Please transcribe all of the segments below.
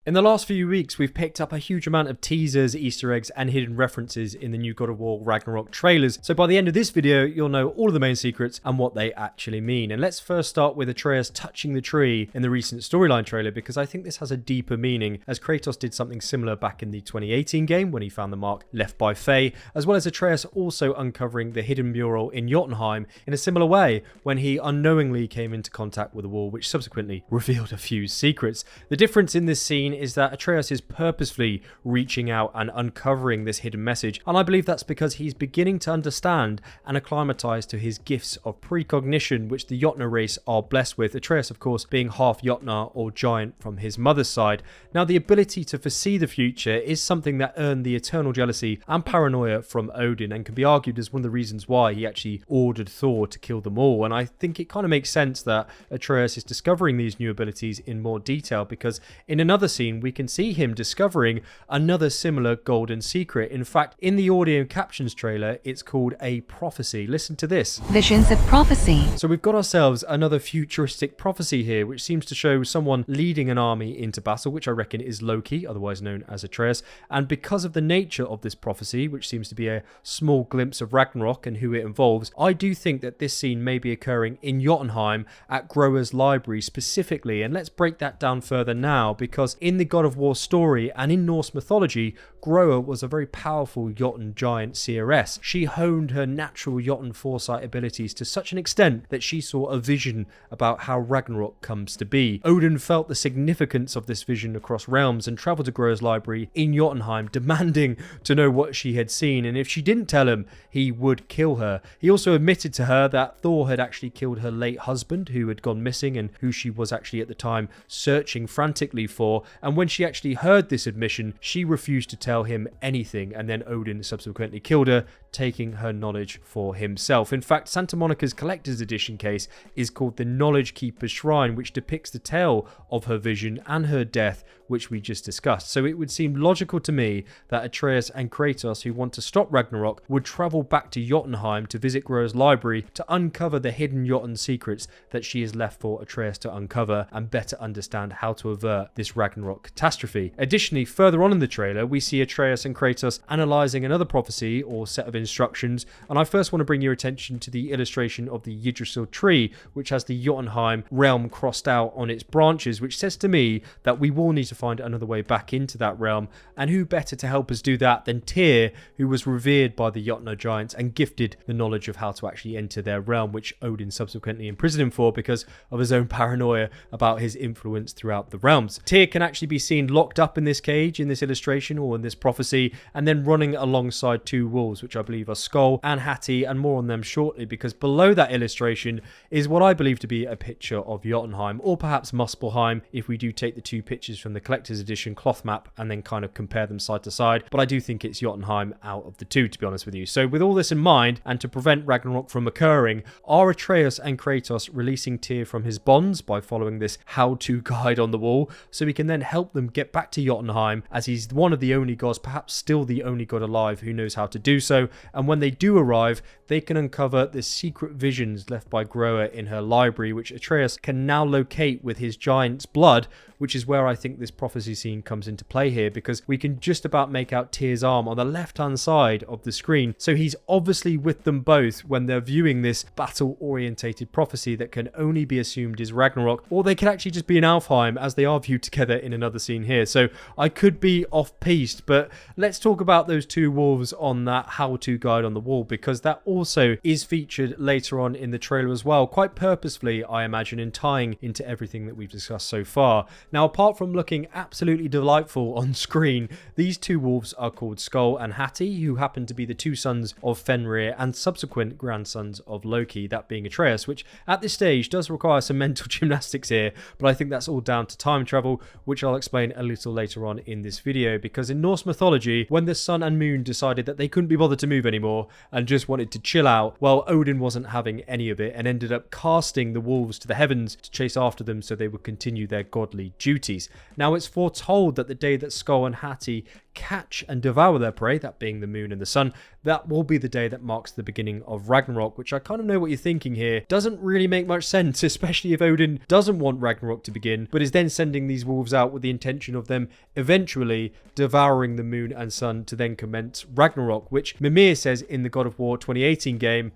In the last few weeks, we've picked up a huge amount of teasers, Easter eggs, and hidden references in the new God of War Ragnarok trailers. So by the end of this video, you'll know all of the main secrets and what they actually mean. And let's first start with Atreus touching the tree in the recent storyline trailer, because I think this has a deeper meaning, as Kratos did something similar back in the 2018 game when he found the mark left by Freyr, as well as Atreus also uncovering the hidden mural in Jotunheim in a similar way when he unknowingly came into contact with a wall, which subsequently revealed a few secrets. The difference in this scene is that Atreus is purposefully reaching out and uncovering this hidden message, and I believe that's because he's beginning to understand and acclimatise to his gifts of precognition, which the Jotnar race are blessed with, Atreus of course being half Jotnar or giant from his mother's side. Now, the ability to foresee the future is something that earned the eternal jealousy and paranoia from Odin, and can be argued as one of the reasons why he actually ordered Thor to kill them all. And I think it kind of makes sense that Atreus is discovering these new abilities in more detail, because in another scene we can see him discovering another similar golden secret. In fact, in the audio captions trailer, it's called a prophecy. Listen to this. Visions of prophecy. So we've got ourselves another futuristic prophecy here, which seems to show someone leading an army into battle, which I reckon is Loki, otherwise known as Atreus. And because of the nature of this prophecy, which seems to be a small glimpse of Ragnarok and who it involves, I do think that this scene may be occurring in Jotunheim at Groa's library specifically. And let's break that down further now, because in the God of War story and in Norse mythology, Groa was a very powerful Jotun giant seeress. She honed her natural Jotun foresight abilities to such an extent that she saw a vision about how Ragnarok comes to be. Odin felt the significance of this vision across realms and travelled to Groa's library in Jotunheim, demanding to know what she had seen, and if she didn't tell him, he would kill her. He also admitted to her that Thor had actually killed her late husband, who had gone missing and who she was actually at the time searching frantically for, and when she actually heard this admission, she refused to tell him anything, and then Odin subsequently killed her, taking her knowledge for himself. In fact, Santa Monica's collector's edition case is called the Knowledge Keeper's Shrine, which depicts the tale of her vision and her death, which we just discussed. So it would seem logical to me that Atreus and Kratos, who want to stop Ragnarok, would travel back to Jotunheim to visit Groa's library to uncover the hidden Jotun secrets that she is left for Atreus to uncover and better understand how to avert this Ragnarok catastrophe. Additionally, further on in the trailer, we see Atreus and Kratos analysing another prophecy or set of instructions, and I first want to bring your attention to the illustration of the Yggdrasil tree, which has the Jotunheim realm crossed out on its branches, which says to me that we will need to find another way back into that realm, and who better to help us do that than Tyr, who was revered by the Jotnar giants and gifted the knowledge of how to actually enter their realm, which Odin subsequently imprisoned him for because of his own paranoia about his influence throughout the realms. Tyr can actually be seen locked up in this cage in this illustration or in this prophecy, and then running alongside two wolves, which I believe are Skoll and Haiti, and more on them shortly, because below that illustration is what I believe to be a picture of Jotunheim, or perhaps Muspelheim if we do take the two pictures from the collector's edition cloth map and then kind of compare them side to side, but I do think it's Jotunheim out of the two, to be honest with you. So with all this in mind, and to prevent Ragnarok from occurring, are Atreus and Kratos releasing Tyr from his bonds by following this how-to guide on the wall, so we can then help them get back to Jotunheim, as he's one of the only gods, perhaps still the only god alive, who knows how to do so. And when they do arrive, they can uncover the secret visions left by Groa in her library, which Atreus can now locate with his giant's blood, which is where I think this prophecy scene comes into play here, because we can just about make out Tyr's arm on the left-hand side of the screen. So he's obviously with them both when they're viewing this battle-orientated prophecy that can only be assumed is Ragnarok, or they could actually just be in Alfheim, as they are viewed together in another scene here. So I could be off-piste, but let's talk about those two wolves on that how-to guide on the wall, because that also is featured later on in the trailer as well, quite purposefully, I imagine, in tying into everything that we've discussed so far. Now, apart from looking absolutely delightful on screen, these two wolves are called Skoll and Haiti, who happen to be the two sons of Fenrir and subsequent grandsons of Loki, that being Atreus, which at this stage does require some mental gymnastics here, but I think that's all down to time travel, which I'll explain a little later on in this video, because in Norse mythology, when the sun and moon decided that they couldn't be bothered to move anymore and just wanted to chill out, well, Odin wasn't having any of it and ended up casting the wolves to the heavens to chase after them so they would continue their godly duties. Now, it's foretold that the day that Skoll and Haiti catch and devour their prey, that being the moon and the sun, that will be the day that marks the beginning of Ragnarok, which I kind of know what you're thinking here. Doesn't really make much sense, especially if Odin doesn't want Ragnarok to begin, but is then sending these wolves out with the intention of them eventually devouring the moon and sun to then commence Ragnarok, which Mimir says in the God of War 2018 game.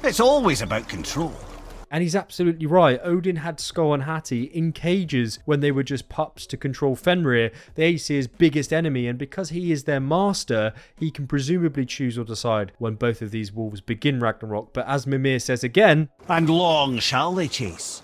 It's always about control. And he's absolutely right. Odin had Skoll and Haiti in cages when they were just pups to control Fenrir, the Aesir's biggest enemy, and because he is their master, he can presumably choose or decide when both of these wolves begin Ragnarok. But as Mimir says again, and long shall they chase,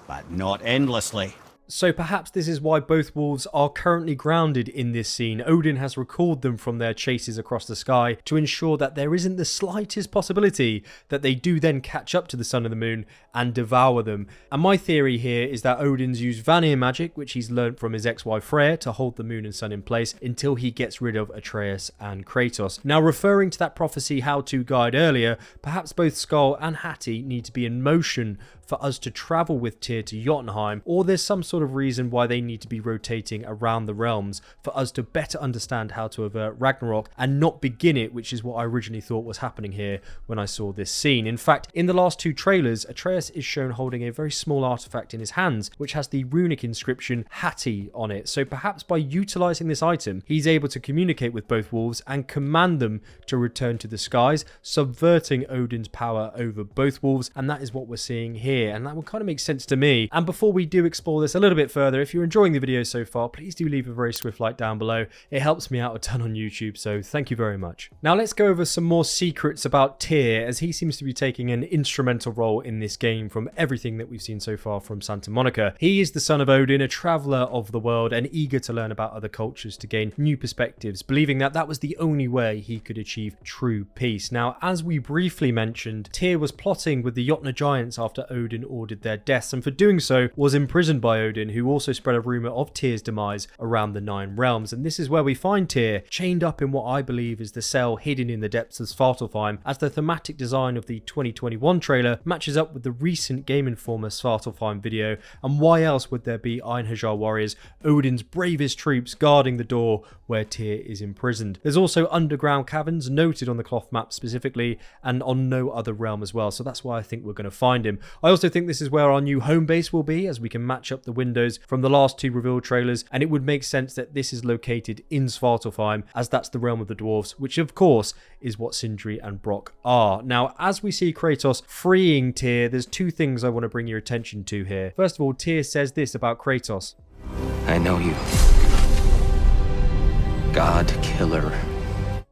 but not endlessly. So perhaps this is why both wolves are currently grounded in this scene. Odin has recalled them from their chases across the sky to ensure that there isn't the slightest possibility that they do then catch up to the sun and the moon and devour them. And my theory here is that Odin's used Vanir magic, which he's learned from his ex-wife Freyr, to hold the moon and sun in place until he gets rid of Atreus and Kratos. Now, referring to that prophecy how-to guide earlier, perhaps both Skoll and Haiti need to be in motion for us to travel with Tyr to Jotunheim, or there's some sort of reason why they need to be rotating around the realms for us to better understand how to avert Ragnarok and not begin it, which is what I originally thought was happening here when I saw this scene. In fact, in the last two trailers, Atreus is shown holding a very small artifact in his hands, which has the runic inscription Hati on it. So perhaps by utilizing this item, he's able to communicate with both wolves and command them to return to the skies, subverting Odin's power over both wolves, and that is what we're seeing here. And that would kind of make sense to me. And before we do explore this a little bit further, if you're enjoying the video so far, please do leave a very swift like down below. It helps me out a ton on YouTube, so thank you very much. Now let's go over some more secrets about Tyr, as he seems to be taking an instrumental role in this game from everything that we've seen so far from Santa Monica. He is the son of Odin, a traveler of the world and eager to learn about other cultures to gain new perspectives, believing that that was the only way he could achieve true peace. Now, as we briefly mentioned, Tyr was plotting with the Jotnar giants after Odin ordered their deaths, and for doing so was imprisoned by Odin, who also spread a rumour of Tyr's demise around the 9 realms. And this is where we find Tyr chained up in what I believe is the cell hidden in the depths of Svartalfheim, as the thematic design of the 2021 trailer matches up with the recent Game Informer Svartalfheim video. And why else would there be Einherjar warriors, Odin's bravest troops, guarding the door where Tyr is imprisoned? There's also underground caverns noted on the cloth map specifically, and on no other realm as well, so that's why I think we're going to find him. I also think this is where our new home base will be, as we can match up the windows from the last 2 revealed trailers, and it would make sense that this is located in Svartalfheim, as that's the realm of the dwarves, which of course is what Sindri and Brokkr are. Now, as we see Kratos freeing Tyr, there's 2 things I want to bring your attention to here. First of all, Tyr says this about Kratos. I know you. God Killer.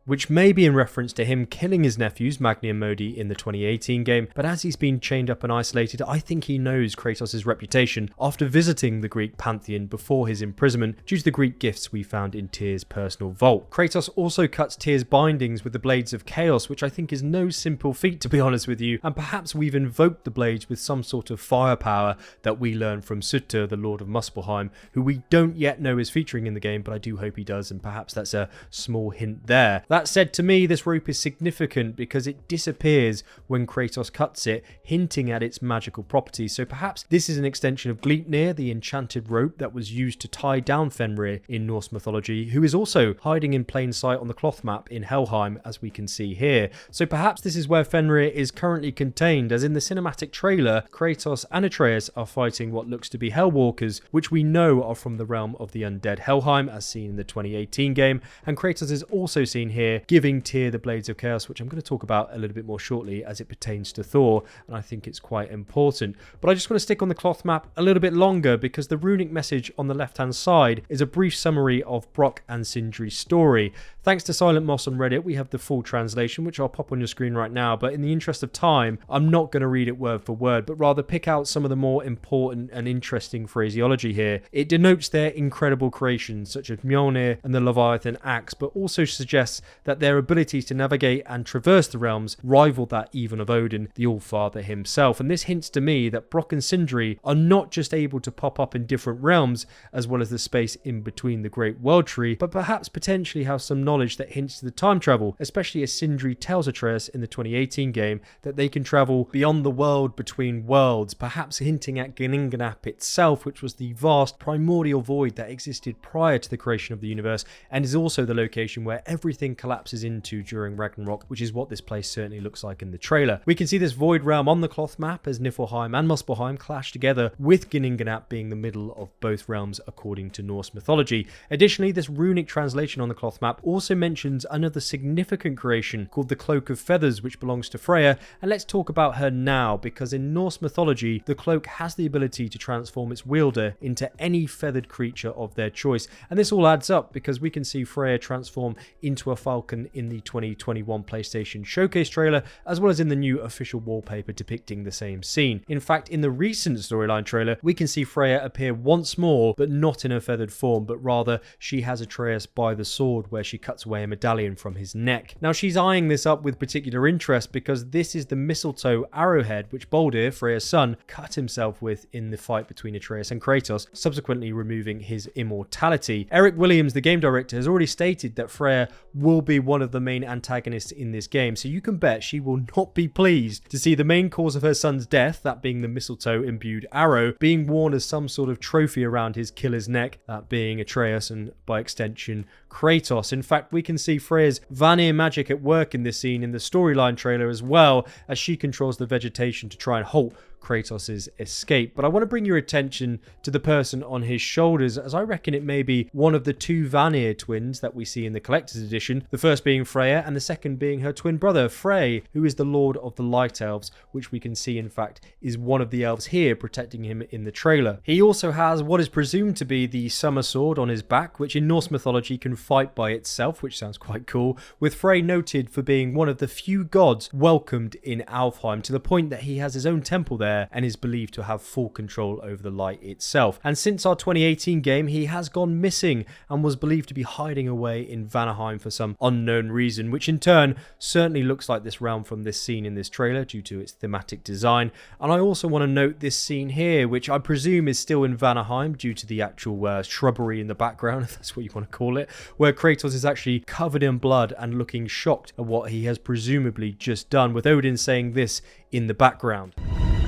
Which may be in reference to him killing his nephews, Magni and Modi, in the 2018 game, but as he's been chained up and isolated, I think he knows Kratos' reputation after visiting the Greek pantheon before his imprisonment due to the Greek gifts we found in Tyr's personal vault. Kratos also cuts Tyr's bindings with the Blades of Chaos, which I think is no simple feat, to be honest with you, and perhaps we've invoked the blades with some sort of firepower that we learn from Surtur, the Lord of Muspelheim, who we don't yet know is featuring in the game, but I do hope he does, and perhaps that's a small hint there. That said, to me, this rope is significant because it disappears when Kratos cuts it, hinting at its magical properties. So perhaps this is an extension of Gleipnir, the enchanted rope that was used to tie down Fenrir in Norse mythology, who is also hiding in plain sight on the cloth map in Helheim, as we can see here. So perhaps this is where Fenrir is currently contained, as in the cinematic trailer, Kratos and Atreus are fighting what looks to be Hellwalkers, which we know are from the realm of the undead Helheim, as seen in the 2018 game, and Kratos is also seen here giving Tyr the Blades of Chaos, which I'm going to talk about a little bit more shortly as it pertains to Thor, and I think it's quite important. But I just want to stick on the cloth map a little bit longer because the runic message on the left hand side is a brief summary of Brokkr and Sindri's story. Thanks to Silent Moss on Reddit, we have the full translation, which I'll pop on your screen right now, but in the interest of time, I'm not going to read it word for word, but rather pick out some of the more important and interesting phraseology here. It denotes their incredible creations, such as Mjolnir and the Leviathan axe, but also suggests that their abilities to navigate and traverse the realms rival that even of Odin, the All-Father himself. And this hints to me that Brokkr and Sindri are not just able to pop up in different realms as well as the space in between the Great World Tree, but perhaps potentially have some knowledge that hints to the time travel, especially as Sindri tells Atreus in the 2018 game that they can travel beyond the world between worlds, perhaps hinting at Ginnungagap itself, which was the vast primordial void that existed prior to the creation of the universe and is also the location where everything collapses into during Ragnarok, which is what this place certainly looks like in the trailer. We can see this void realm on the cloth map as Niflheim and Muspelheim clash together, with Ginnungagap being the middle of both realms according to Norse mythology. Additionally, this runic translation on the cloth map also mentions another significant creation called the Cloak of Feathers, which belongs to Freya, and let's talk about her now, because in Norse mythology the cloak has the ability to transform its wielder into any feathered creature of their choice, and this all adds up because we can see Freya transform into a falcon in the 2021 PlayStation Showcase trailer, as well as in the new official wallpaper depicting the same scene. In fact, in the recent storyline trailer we can see Freya appear once more, but not in her feathered form, but rather she has Atreus by the sword where she cuts away a medallion from his neck. Now she's eyeing this up with particular interest because this is the mistletoe arrowhead which Baldur, Freya's son, cut himself with in the fight between Atreus and Kratos, subsequently removing his immortality. Eric Williams, the game director, has already stated that Freya will be one of the main antagonists in this game, so you can bet she will not be pleased to see the main cause of her son's death, that being the mistletoe imbued arrow, being worn as some sort of trophy around his killer's neck, that being Atreus and by extension Kratos. In fact, we can see Freya's Vanir magic at work in this scene in the storyline trailer as well, as she controls the vegetation to try and halt Kratos' escape. But I want to bring your attention to the person on his shoulders, as I reckon it may be one of the two Vanir twins that we see in the collector's edition, the first being Freya and the second being her twin brother Frey, who is the Lord of the Light Elves, which we can see in fact is one of the elves here protecting him in the trailer. He also has what is presumed to be the summer sword on his back, which in Norse mythology can fight by itself, which sounds quite cool, with Frey noted for being one of the few gods welcomed in Alfheim, to the point that he has his own temple there and is believed to have full control over the light itself. And since our 2018 game, he has gone missing and was believed to be hiding away in Vanir for some unknown reason, which in turn certainly looks like this realm from this scene in this trailer due to its thematic design. And I also want to note this scene here, which I presume is still in Vanir due to the actual shrubbery in the background, if that's what you want to call it, where Kratos is actually covered in blood and looking shocked at what he has presumably just done, with Odin saying this in the background.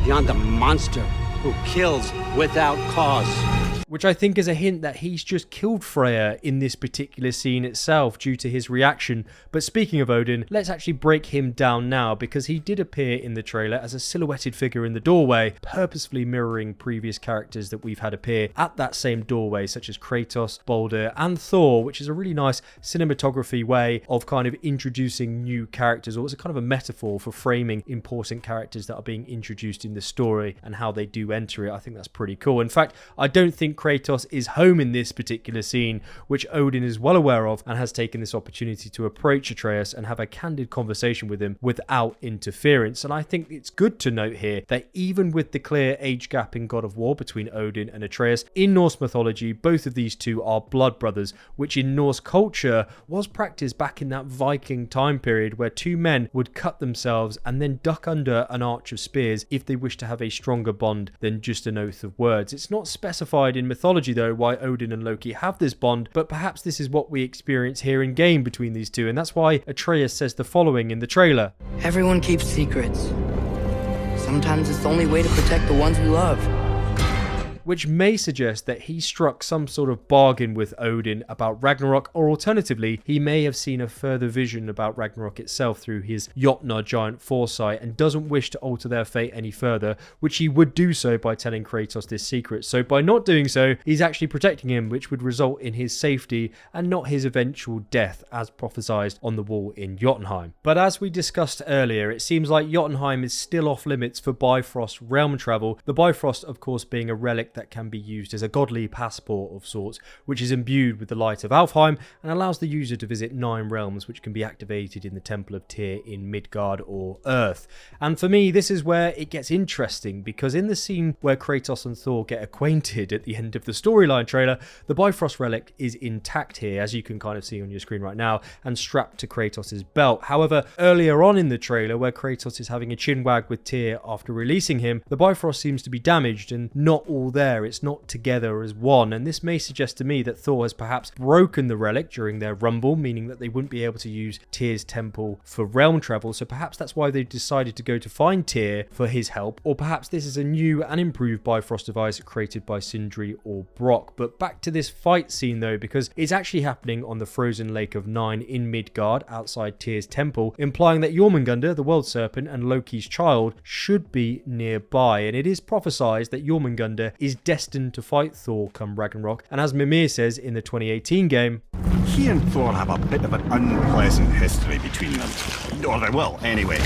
Beyond the monster who kills without cause. Which I think is a hint that he's just killed Freya in this particular scene itself due to his reaction. But speaking of Odin, let's actually break him down now, because he did appear in the trailer as a silhouetted figure in the doorway, purposefully mirroring previous characters that we've had appear at that same doorway, such as Kratos, Baldur and Thor, which is a really nice cinematography way of kind of introducing new characters, or it's a kind of a metaphor for framing important characters that are being introduced in the story and how they do enter it. I think that's pretty cool. In fact, I don't think Kratos is home in this particular scene, which Odin is well aware of and has taken this opportunity to approach Atreus and have a candid conversation with him without interference. And I think it's good to note here that even with the clear age gap in God of War between Odin and Atreus, in Norse mythology both of these two are blood brothers, which in Norse culture was practiced back in that Viking time period where two men would cut themselves and then duck under an arch of spears if they wish to have a stronger bond than just an oath of words. It's not specified in mythology though why Odin and Loki have this bond, but perhaps this is what we experience here in game between these two, and that's why Atreus says the following in the trailer. Everyone keeps secrets. Sometimes it's the only way to protect the ones we love. Which may suggest that he struck some sort of bargain with Odin about Ragnarok, or alternatively, he may have seen a further vision about Ragnarok itself through his Jotnar giant foresight and doesn't wish to alter their fate any further, which he would do so by telling Kratos this secret. So by not doing so, he's actually protecting him, which would result in his safety and not his eventual death, as prophesied on the wall in Jotunheim. But as we discussed earlier, it seems like Jotunheim is still off limits for Bifrost realm travel, the Bifrost of course being a relic relic that can be used as a godly passport of sorts, which is imbued with the light of Alfheim and allows the user to visit 9 realms, which can be activated in the Temple of Tyr in Midgard or Earth. And for me, this is where it gets interesting, because in the scene where Kratos and Thor get acquainted at the end of the storyline trailer, the Bifrost relic is intact here, as you can kind of see on your screen right now, and strapped to Kratos' belt. However, earlier on in the trailer, where Kratos is having a chinwag with Tyr after releasing him, the Bifrost seems to be damaged and not all there. It's not together as one, and this may suggest to me that Thor has perhaps broken the relic during their rumble, meaning that they wouldn't be able to use Tyr's temple for realm travel, so perhaps that's why they decided to go to find Tyr for his help, or perhaps this is a new and improved Bifrost device created by Sindri or Brokkr. But back to this fight scene though, because it's actually happening on the frozen lake of Nine in Midgard outside Tyr's temple, implying that Jormungandr, the world serpent and Loki's child, should be nearby, and it is prophesied that Jormungandr is destined to fight Thor come Ragnarok, and as Mimir says in the 2018 game, He and Thor have a bit of an unpleasant history between them. Or they will, anyway.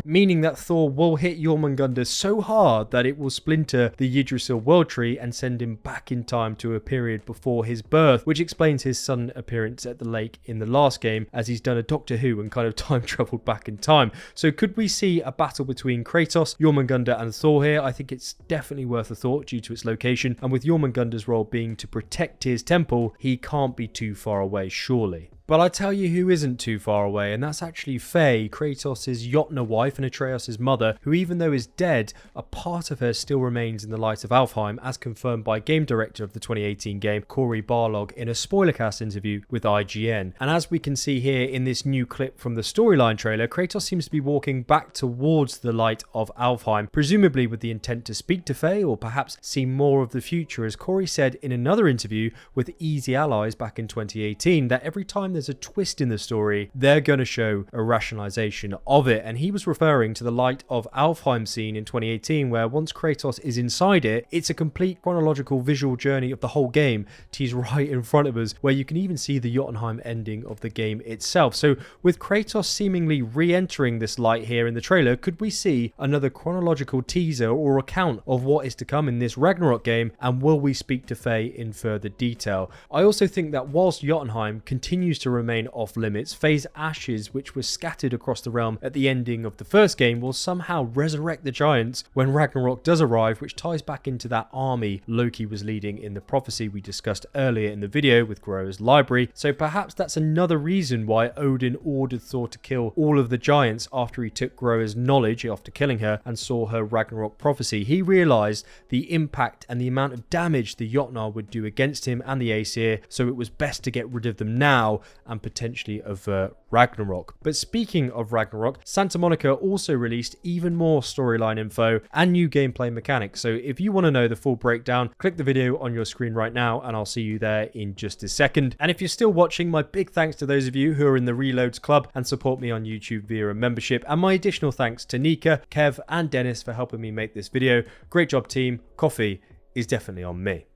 meaning that Thor will hit Jormungandr so hard that it will splinter the Yggdrasil world tree and send him back in time to a period before his birth, which explains his sudden appearance at the lake in the last game, as he's done a Doctor Who and kind of time travelled back in time. So could we see a battle between Kratos, Jormungandr and Thor here? I think it's definitely worth a thought due to its location, and with Jormungandr's role being to protect his temple, he can't be too far away, surely. But I tell you who isn't too far away, and that's actually Freyr, Kratos' Jotnar wife and Atreus' mother, who even though is dead, a part of her still remains in the light of Alfheim, as confirmed by game director of the 2018 game, Cory Barlog, in a spoilercast interview with IGN. And as we can see here in this new clip from the storyline trailer, Kratos seems to be walking back towards the light of Alfheim, presumably with the intent to speak to Freyr or perhaps see more of the future, as Cory said in another interview with Easy Allies back in 2018, that every time there's a twist in the story, they're going to show a rationalization of it. And he was referring to the light of Alfheim scene in 2018, where once Kratos is inside it, it's a complete chronological visual journey of the whole game teased right in front of us, where you can even see the Jotunheim ending of the game itself. So with Kratos seemingly re-entering this light here in the trailer, could we see another chronological teaser or account of what is to come in this Ragnarok game, and will we speak to Freyr in further detail? I also think that whilst Jotunheim continues to remain off limits, Freyr's ashes, which were scattered across the realm at the ending of the first game, will somehow resurrect the giants when Ragnarok does arrive, which ties back into that army Loki was leading in the prophecy we discussed earlier in the video with Groa's library. So perhaps that's another reason why Odin ordered Thor to kill all of the giants after he took Groa's knowledge after killing her and saw her Ragnarok prophecy. He realised the impact and the amount of damage the Jotnar would do against him and the Aesir, so it was best to get rid of them now and potentially avert Ragnarok. But speaking of Ragnarok, Santa Monica also released even more storyline info and new gameplay mechanics. So if you want to know the full breakdown, click the video on your screen right now and I'll see you there in just a second. And if you're still watching, my big thanks to those of you who are in the Reloads Club and support me on YouTube via a membership, and my additional thanks to Nika, Kev and Dennis for helping me make this video. Great job team, coffee is definitely on me.